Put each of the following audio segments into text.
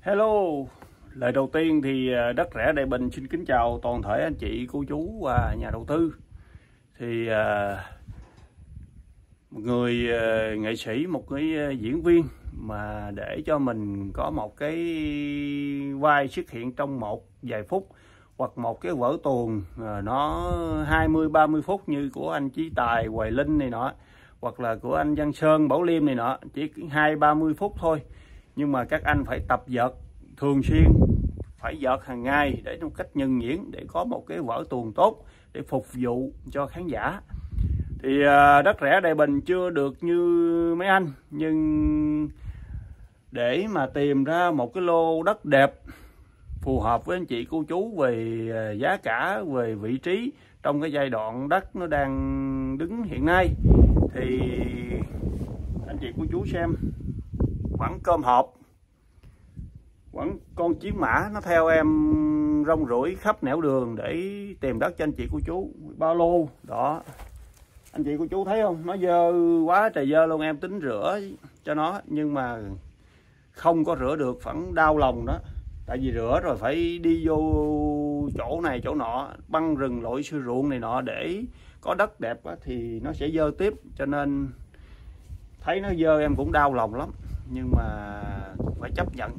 Hello, lời đầu tiên thì Đất Rẻ Đại Bình xin kính chào toàn thể anh chị, cô chú và nhà đầu tư. Thì một người nghệ sĩ, một cái diễn viên mà để cho mình có một cái vai xuất hiện trong một vài phút hoặc một cái vở tuồng nó 20-30 phút như của anh Chí Tài, Hoài Linh này nọ, hoặc là của anh Văn Sơn, Bảo Liêm này nọ, chỉ 20-30 phút thôi. Nhưng mà các anh phải tập vợt thường xuyên, phải vợt hàng ngày để một cách nhân nhuyễn, để có một cái vở tuồng tốt để phục vụ cho khán giả. Thì Đất Rẻ Đại Bình chưa được như mấy anh, nhưng để mà tìm ra một cái lô đất đẹp phù hợp với anh chị cô chú về giá cả, về vị trí trong cái giai đoạn đất nó đang đứng hiện nay, thì anh chị cô chú xem quẳng cơm hộp, quẳng con chiến mã nó theo em rong ruổi khắp nẻo đường để tìm đất cho anh chị cô chú. Ba lô đó, anh chị cô chú thấy không, nó dơ quá trời dơ luôn. Em tính rửa cho nó nhưng mà không có rửa được, vẫn đau lòng đó. Tại vì rửa rồi phải đi vô chỗ này chỗ nọ, băng rừng lội sư ruộng này nọ để có đất đẹp thì nó sẽ dơ tiếp, cho nên thấy nó dơ em cũng đau lòng lắm, nhưng mà phải chấp nhận.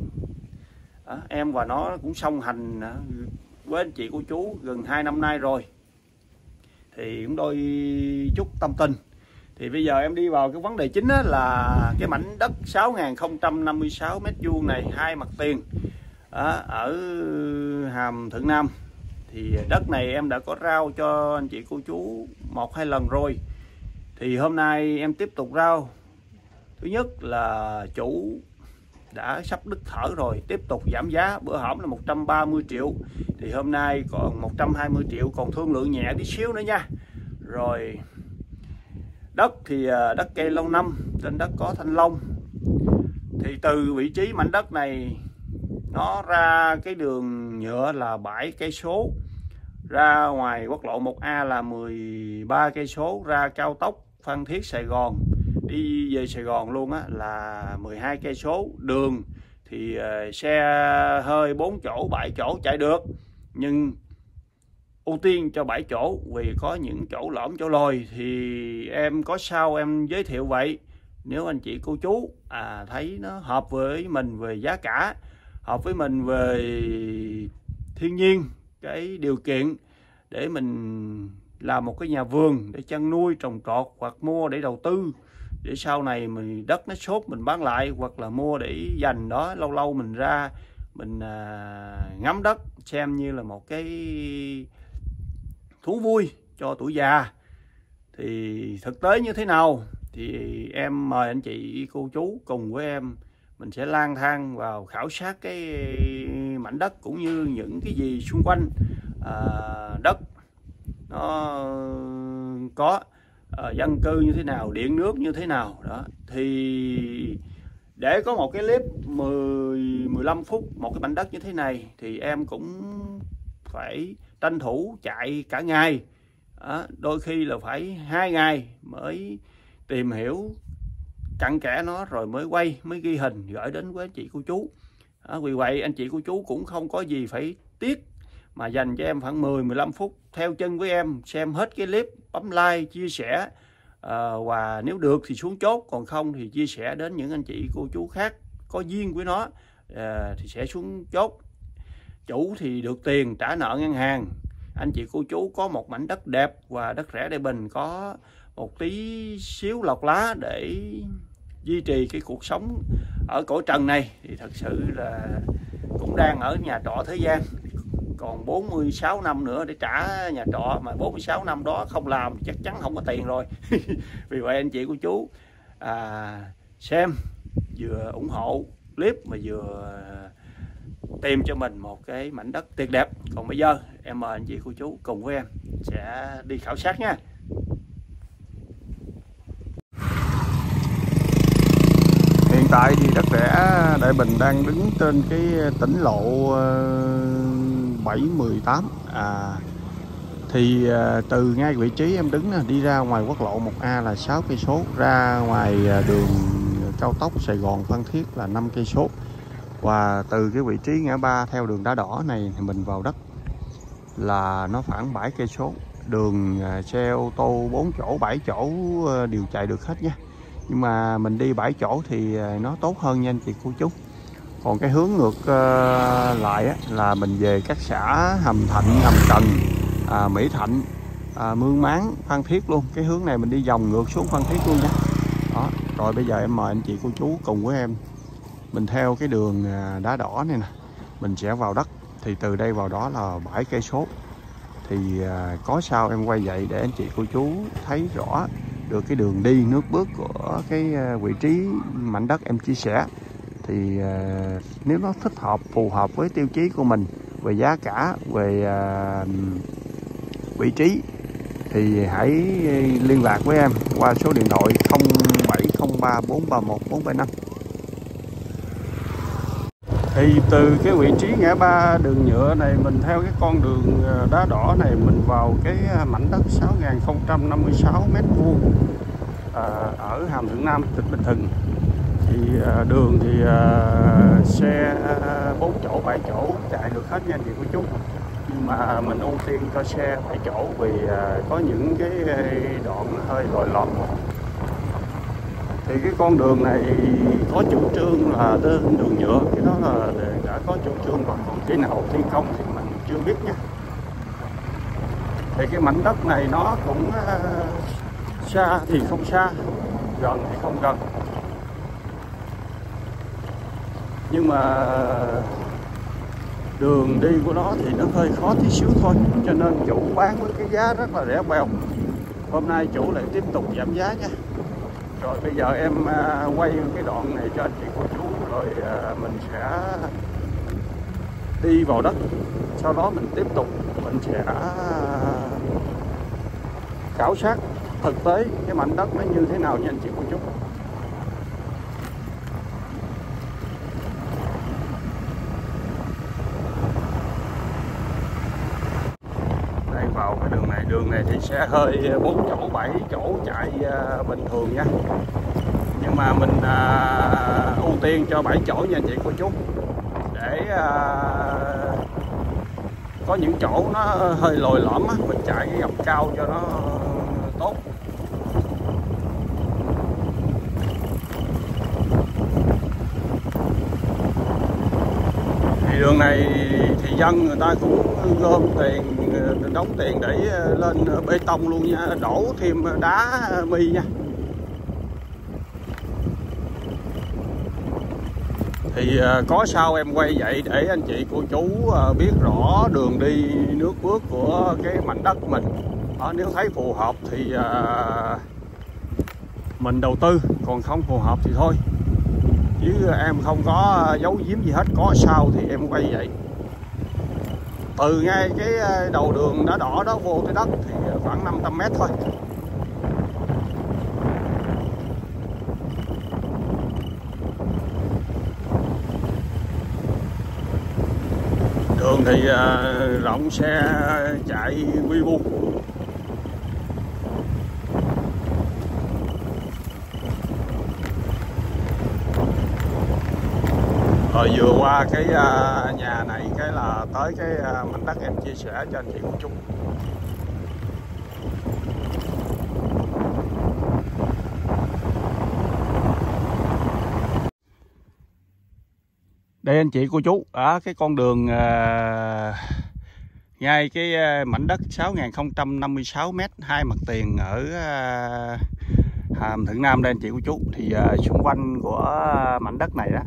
Em và nó cũng song hành với anh chị cô chú gần 2 năm nay rồi, thì cũng đôi chút tâm tình. Thì bây giờ em đi vào cái vấn đề chính là cái mảnh đất 6.056 m² này, 2 mặt tiền ở Hàm Thuận Nam. Thì đất này em đã có rao cho anh chị cô chú 1-2 lần rồi, thì hôm nay em tiếp tục rao. Thứ nhất là chủ đã sắp đứt thở rồi, tiếp tục giảm giá. Bữa hổm là 130 triệu thì hôm nay còn 120 triệu, còn thương lượng nhẹ tí xíu nữa nha. Rồi đất thì đất cây lâu năm, trên đất có thanh long. Thì từ vị trí mảnh đất này nó ra cái đường nhựa là 7 cây số, ra ngoài quốc lộ 1A là 13 cây số, ra cao tốc Phan Thiết Sài Gòn đi về Sài Gòn luôn là 12 cây số. Đường thì xe hơi 4 chỗ 7 chỗ chạy được, nhưng ưu tiên cho 7 chỗ vì có những chỗ lõm chỗ lồi. Thì em có sao em giới thiệu vậy. Nếu anh chị cô chú thấy nó hợp với mình về giá cả, hợp với mình về thiên nhiên, cái điều kiện để mình làm một cái nhà vườn để chăn nuôi trồng trọt, hoặc mua để đầu tư để sau này mình đất nó sốt mình bán lại, hoặc là mua để dành đó, lâu lâu mình ra mình ngắm đất xem như là một cái thú vui cho tuổi già. Thì thực tế như thế nào thì em mời anh chị cô chú cùng với em, mình sẽ lang thang vào khảo sát cái mảnh đất cũng như những cái gì xung quanh đất nó có, dân cư như thế nào, điện nước như thế nào đó. Thì để có một cái clip 10-15 phút một cái mảnh đất như thế này thì em cũng phải tranh thủ chạy cả ngày, đôi khi là phải 2 ngày mới tìm hiểu cặn kẽ nó, rồi mới quay, mới ghi hình gửi đến với anh chị cô chú. Vì vậy anh chị cô chú cũng không có gì phải tiếc mà dành cho em khoảng 10-15 phút theo chân với em, xem hết cái clip, bấm like, chia sẻ, và nếu được thì xuống chốt, còn không thì chia sẻ đến những anh chị cô chú khác có duyên với nó, thì sẽ xuống chốt. Chủ thì được tiền trả nợ ngân hàng, anh chị cô chú có một mảnh đất đẹp và Đất Rẻ Đại Bình có một tí xíu lọc lá để duy trì cái cuộc sống ở cõi trần này, thì thật sự là cũng đang ở nhà trọ thế gian. Còn 46 năm nữa để trả nhà trọ, mà 46 năm đó không làm chắc chắn không có tiền rồi. Vì vậy anh chị cô chú xem, vừa ủng hộ clip mà vừa tìm cho mình một cái mảnh đất tuyệt đẹp. Còn bây giờ em mời anh chị cô chú cùng với em sẽ đi khảo sát nha. Hiện tại thì Đất Rẻ Đại Bình đang đứng trên cái tỉnh lộ 718. Thì từ ngay vị trí em đứng đi ra ngoài quốc lộ 1A là 6 cây số, ra ngoài đường cao tốc Sài Gòn Phan Thiết là 5 cây số. Và từ cái vị trí ngã ba theo đường đá đỏ này thì mình vào đất là nó khoảng 7 cây số. Đường xe ô tô 4 chỗ 7 chỗ đều chạy được hết nha. Nhưng mà mình đi 7 chỗ thì nó tốt hơn nha anh chị cô chú. Còn cái hướng ngược lại á, là mình về các xã Hàm Thạnh, Hàm Cần, Mỹ Thạnh, Mương Máng, Phan Thiết luôn. Cái hướng này mình đi vòng ngược xuống Phan Thiết luôn nha. Đó. Rồi bây giờ em mời anh chị cô chú cùng với em mình theo cái đường đá đỏ này nè, mình sẽ vào đất. Thì từ đây vào đó là 7 cây số. Thì có sao em quay vậy để anh chị cô chú thấy rõ được cái đường đi nước bước của cái vị trí mảnh đất em chia sẻ. Thì nếu nó thích hợp, phù hợp với tiêu chí của mình về giá cả, về vị trí thì hãy liên lạc với em qua số điện thoại 0703 431 475. Thì từ cái vị trí ngã ba đường nhựa này mình theo cái con đường đá đỏ này mình vào cái mảnh đất 6.056 m² ở Hàm Thuận Nam, tỉnh Bình Thuận. Thì đường thì xe 4 chỗ 7 chỗ chạy được hết nha anh chị cô chú. Nhưng mà mình ưu tiên cho xe 7 chỗ vì có những cái đoạn hơi lồi lõm. Thì cái con đường này có chủ trương là lên đường nhựa, cái đó là đã có chủ trương rồi, còn khi nào thi công thì mình chưa biết nha. Thì cái mảnh đất này nó cũng xa thì không xa, gần thì không gần, nhưng mà đường đi của nó thì nó hơi khó tí xíu thôi, cho nên chủ bán với cái giá rất là rẻ bèo. Hôm nay chủ lại tiếp tục giảm giá nha. Rồi bây giờ em quay cái đoạn này cho anh chị cô chú, rồi mình sẽ đi vào đất. Sau đó mình tiếp tục mình sẽ khảo sát thực tế cái mảnh đất nó như thế nào nha anh chị cô chú. Đây vào cái đường này thì xe hơi 4 chỗ 7 chỗ chạy bình thường nha. Nhưng mà mình ưu tiên cho 7 chỗ nha anh chị cô chú, để có những chỗ nó hơi lồi lõm á, mình chạy cái gầm cao cho nó tốt. Thì đường này thì dân người ta cũng gom tiền, đóng tiền để lên bê tông luôn nha, đổ thêm đá mi nha. Thì có sao em quay vậy để anh chị cô chú biết rõ đường đi nước bước của cái mảnh đất mình. Nếu thấy phù hợp thì mình đầu tư, còn không phù hợp thì thôi. Chứ em không có giấu giếm gì hết, có sao thì em quay vậy. Từ ngay cái đầu đường đá đỏ đó vô tới đất thì khoảng 500 m thôi. Đường thì rộng, xe chạy vi vu. Rồi vừa qua cái nhà này cái là tới cái mảnh đất em chia sẻ cho anh chị cô chú. Đây anh chị cô chú, ở cái con đường ngay cái mảnh đất 6.056 m, hai mặt tiền ở Hàm Thuận Nam đây anh chị cô chú. Thì xung quanh của mảnh đất này đó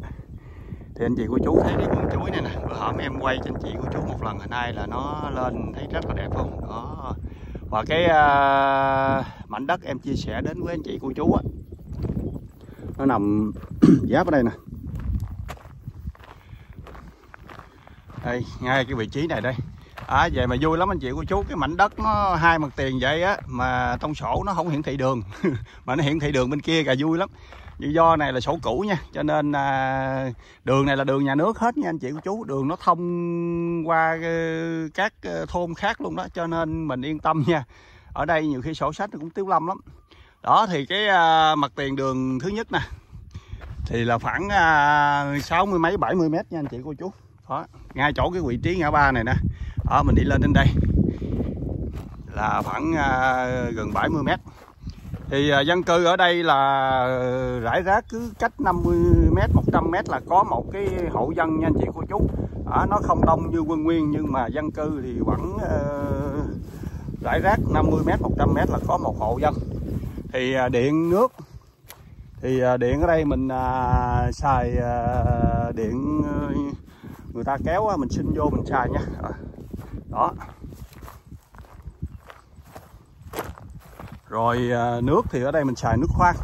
thì anh chị cô chú thấy cái vườn chuối này nè, bữa hổm em quay cho anh chị cô chú một lần hồi nay là nó lên thấy rất là đẹp không đó. Và cái mảnh đất em chia sẻ đến với anh chị cô chú á, nó nằm giáp ở đây nè. Đây, ngay cái vị trí này đây. Vậy mà vui lắm anh chị cô chú, cái mảnh đất nó hai mặt tiền vậy á, mà trong sổ nó không hiển thị đường mà nó hiển thị đường bên kia kìa, vui lắm. Vì do này là sổ cũ nha, cho nên đường này là đường nhà nước hết nha anh chị cô chú. Đường nó thông qua các thôn khác luôn đó, cho nên mình yên tâm nha. Ở đây nhiều khi sổ sách nó cũng tiếu lâm lắm. Đó thì cái mặt tiền đường thứ nhất nè, thì là khoảng 60 mấy 70 mét nha anh chị cô chú. Đó, ngay chỗ cái vị trí ngã ba này nè. Đó, mình đi lên đến đây là khoảng gần 70 mét. Thì dân cư ở đây là rải rác, cứ cách 50 mét 100 mét là có một cái hộ dân nha anh chị cô chú. Nó không đông như Quân Nguyên nhưng mà dân cư thì vẫn rải rác 50 mét 100 mét là có một hộ dân. Thì điện nước thì điện ở đây mình xài điện người ta kéo, mình xin vô mình xài nha. Đó. Rồi nước thì ở đây mình xài nước khoan.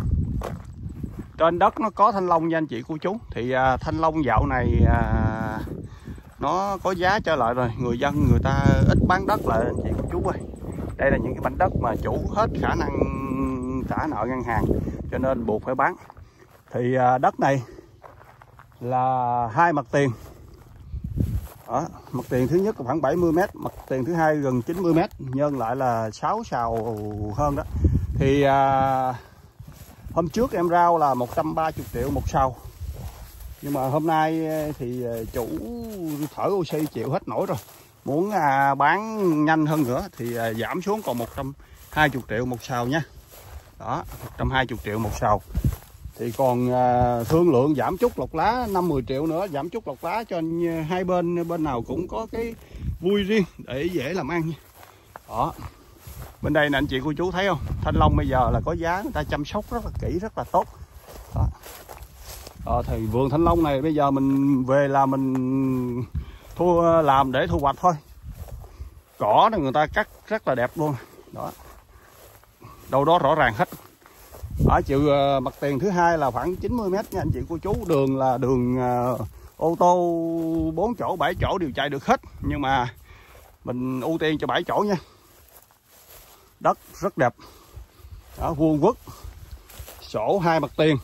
Trên đất nó có thanh long nha anh chị cô chú. Thì thanh long dạo này nó có giá trở lại rồi, người dân người ta ít bán đất lại anh chị cô chú ơi. Đây là những cái mảnh đất mà chủ hết khả năng trả nợ ngân hàng cho nên buộc phải bán. Thì đất này là 2 mặt tiền. Đó, mặt tiền thứ nhất là khoảng 70 mét, mặt tiền thứ hai gần 90 mét, nhân lại là 6 sào hơn đó. Thì hôm trước em rao là 130 triệu một sào. Nhưng mà hôm nay thì chủ thở oxy chịu hết nổi rồi. Muốn bán nhanh hơn nữa thì giảm xuống còn 120 triệu một sào nha. Đó, 120 triệu một sào. Thì còn thương lượng giảm chút lọc lá 5-10 triệu nữa, giảm chút lọc lá cho hai bên nào cũng có cái vui riêng để dễ làm ăn nha. Đó. Bên đây nè anh chị cô chú thấy không? Thanh long bây giờ là có giá, người ta chăm sóc rất là kỹ, rất là tốt. Đó. Thì vườn thanh long này bây giờ mình về là mình làm để thu hoạch thôi. Cỏ này người ta cắt rất là đẹp luôn. Đó. Đâu đó rõ ràng hết. Ở chiều mặt tiền thứ hai là khoảng 90 mét nha anh chị cô chú. Đường là đường ô tô 4 chỗ 7 chỗ đều chạy được hết, nhưng mà mình ưu tiên cho 7 chỗ nha. Đất rất đẹp. Đó, vuông vức, sổ 2 mặt tiền.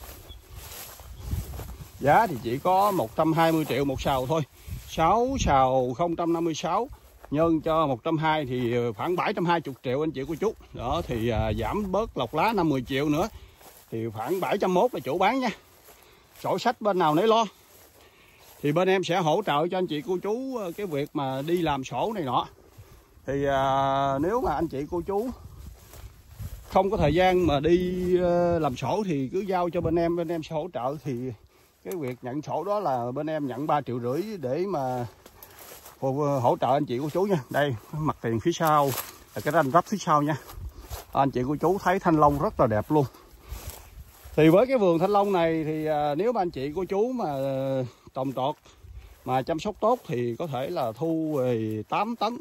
Giá thì chỉ có 120 triệu một sào thôi. 6 sào 056 nhân cho 120 thì khoảng 720 triệu anh chị cô chú. Đó thì giảm bớt lọc lá 50 triệu nữa thì khoảng 701 là chủ bán nha. Sổ sách bên nào nấy lo. Thì bên em sẽ hỗ trợ cho anh chị cô chú cái việc mà đi làm sổ này nọ. Thì nếu mà anh chị cô chú không có thời gian mà đi làm sổ thì cứ giao cho bên em sẽ hỗ trợ. Thì cái việc nhận sổ đó là bên em nhận 3,5 triệu để mà hỗ trợ anh chị cô chú nha. Đây mặt tiền phía sau là cái ranh vách phía sau nha. Anh chị cô chú thấy thanh long rất là đẹp luôn. Thì với cái vườn thanh long này thì nếu mà anh chị cô chú mà trồng trọt mà chăm sóc tốt thì có thể là thu về 8 tấn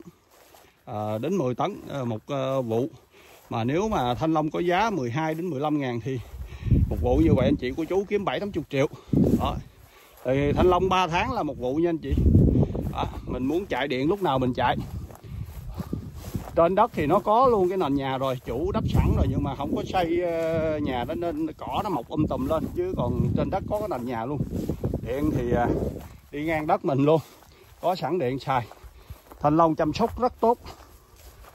đến 10 tấn một vụ. Mà nếu mà thanh long có giá 12 đến 15 ngàn thì một vụ như vậy anh chị cô chú kiếm 7-80 triệu. Đó. Thì thanh long 3 tháng là một vụ nha anh chị. Đó. Mình muốn chạy điện lúc nào mình chạy. Trên đất thì nó có luôn cái nền nhà rồi, chủ đắp sẵn rồi nhưng mà không có xây nhà đó nên cỏ nó mọc tùm lên, chứ còn trên đất có cái nền nhà luôn. Điện thì đi ngang đất mình luôn, có sẵn điện xài. Thanh long chăm sóc rất tốt.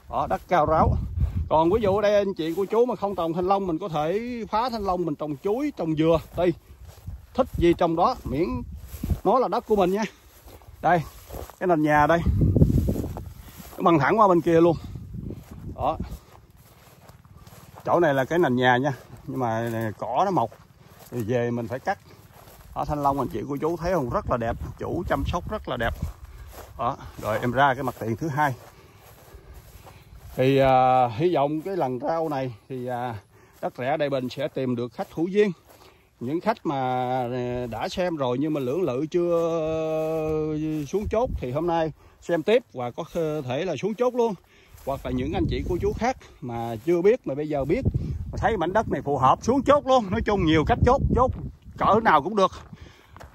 Đó, đất cao ráo. Còn ví dụ ở đây anh chị cô chú mà không trồng thanh long, mình có thể phá thanh long mình trồng chuối, trồng dừa, tùy thích gì trong đó, miễn nó là đất của mình nha. Đây cái nền nhà đây nó bằng thẳng qua bên kia luôn. Đó, chỗ này là cái nền nhà nha, nhưng mà cỏ nó mọc thì về mình phải cắt. Ở thanh long anh chị cô chú thấy không, rất là đẹp, chủ chăm sóc rất là đẹp. Đó, rồi em ra cái mặt tiền thứ hai. Thì hy vọng cái lần rau này thì Đất Rẻ Đại Bình sẽ tìm được khách hữu duyên. Những khách mà đã xem rồi nhưng mà lưỡng lự chưa xuống chốt thì hôm nay xem tiếp và có thể là xuống chốt luôn. Hoặc là những anh chị cô chú khác mà chưa biết mà bây giờ biết, mà thấy mảnh đất này phù hợp xuống chốt luôn. Nói chung nhiều cách chốt cỡ nào cũng được.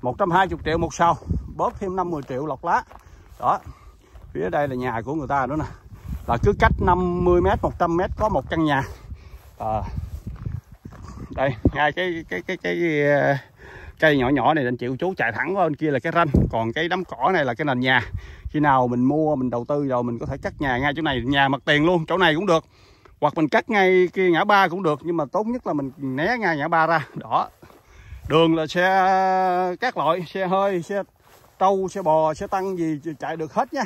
120 triệu một sào, bớt thêm 50 triệu lọc lá. Đó, phía đây là nhà của người ta nữa nè. Là cứ cách 50 m 100 m có một căn nhà. Đây ngay cái cây nhỏ nhỏ này anh chị cô chú chạy thẳng qua bên kia là cái ranh, còn cái đám cỏ này là cái nền nhà. Khi nào mình mua mình đầu tư rồi mình có thể cắt nhà ngay chỗ này, nhà mặt tiền luôn, chỗ này cũng được, hoặc mình cắt ngay cái ngã ba cũng được, nhưng mà tốt nhất là mình né ngay ngã ba ra. Đó Đường là xe các loại, xe hơi, xe trâu, xe bò, xe tăng gì chạy được hết nha.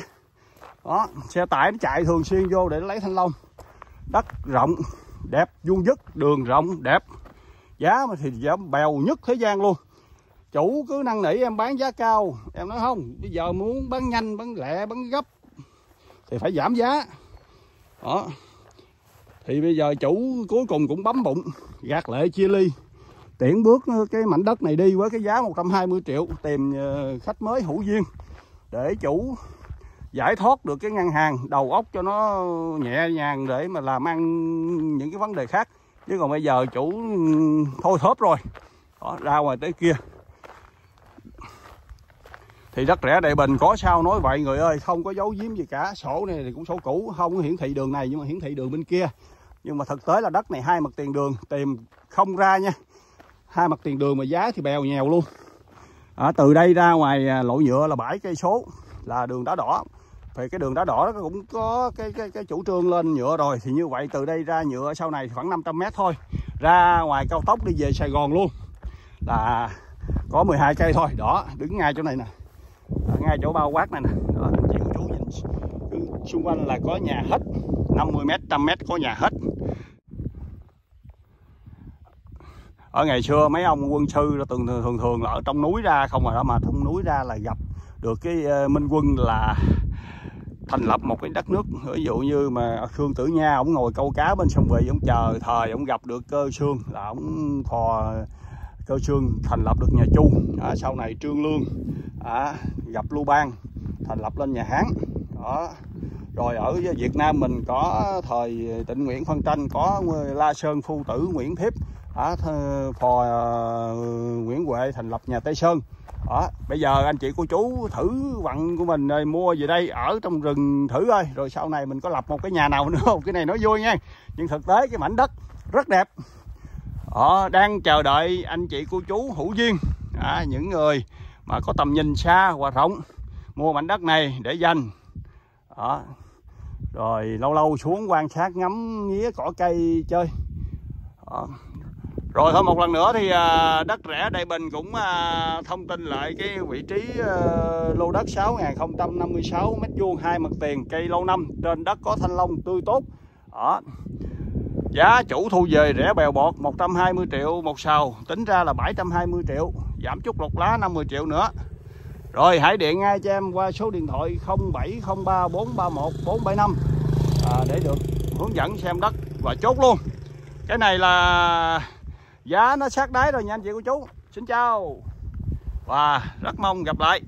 Đó, xe tải nó chạy thường xuyên vô để lấy thanh long. Đất rộng, đẹp, vuông vức, đường rộng, đẹp. Giá mà thì giá bèo nhất thế gian luôn. Chủ cứ năn nỉ em bán giá cao, em nói không, bây giờ muốn bán nhanh, bán lẹ, bán gấp thì phải giảm giá. Đó. Thì bây giờ chủ cuối cùng cũng bấm bụng, gạt lệ chia ly, tiễn bước cái mảnh đất này đi với cái giá 120 triệu, tìm khách mới hữu duyên để chủ giải thoát được cái ngân hàng, đầu óc cho nó nhẹ nhàng để mà làm ăn những cái vấn đề khác. Chứ còn bây giờ chủ thôi thóp rồi. Đó, ra ngoài tới kia thì đất rẻ Đại Bình, có sao nói vậy người ơi, không có giấu giếm gì cả. Sổ này thì cũng sổ cũ, không có hiển thị đường này nhưng mà hiển thị đường bên kia. Nhưng mà thực tế là đất này hai mặt tiền đường, tìm không ra nha. Hai mặt tiền đường mà giá thì bèo nhèo luôn. Từ đây ra ngoài lộ nhựa là 7 cây số là đường đá đỏ. Thì cái đường đá đỏ đó cũng có cái chủ trương lên nhựa rồi. Thì như vậy từ đây ra nhựa sau này khoảng 500 m thôi. Ra ngoài cao tốc đi về Sài Gòn luôn là có 12 cây thôi. Đó, đứng ngay chỗ này nè, ngay chỗ bao quát này nè. Đó, anh chị cô chú nhìn xung quanh là có nhà hết, 50 m, 100 m có nhà hết. Ở ngày xưa mấy ông quân sư thường là ở trong núi ra không rồi đó, mà trong núi ra là gặp được cái Minh Quân là thành lập một cái đất nước. Ví dụ như mà Khương Tử Nha, ông ngồi câu cá bên sông Vị, ông chờ thời ông gặp được Cơ Xương là ông phò Cơ Xương thành lập được nhà Chu. Sau này Trương Lương gặp Lưu Bang thành lập lên nhà Hán. Đó. Rồi ở Việt Nam mình có thời Trịnh Nguyễn phân tranh, có La Sơn phu tử Nguyễn Thiếp, phò Nguyễn Huệ thành lập nhà Tây Sơn. Đó. Bây giờ anh chị cô chú thử vận của mình rồi mua về đây ở trong rừng thử ơi, rồi sau này mình có lập một cái nhà nào nữa không, cái này nói vui nha, nhưng thực tế cái mảnh đất rất đẹp. Đang chờ đợi anh chị cô chú hữu duyên, những người mà có tầm nhìn xa và rộng mua mảnh đất này để dành. Đó. Rồi lâu lâu xuống quan sát ngắm nghía cỏ cây chơi. Đó. Rồi thôi một lần nữa thì đất rẻ Đại Bình cũng thông tin lại cái vị trí lô đất 6.056 m2, hai mặt tiền, cây lâu năm, trên đất có thanh long tươi tốt. Đó. Giá chủ thu về rẻ bèo bọt, 120 triệu một sào, tính ra là 720 triệu, giảm chút lột lá 50 triệu nữa. Rồi hãy điện ngay cho em qua số điện thoại 0703 431 475 để được hướng dẫn xem đất và chốt luôn. Cái này là giá nó sát đáy rồi nha anh chị cô chú. Xin chào và rất mong gặp lại.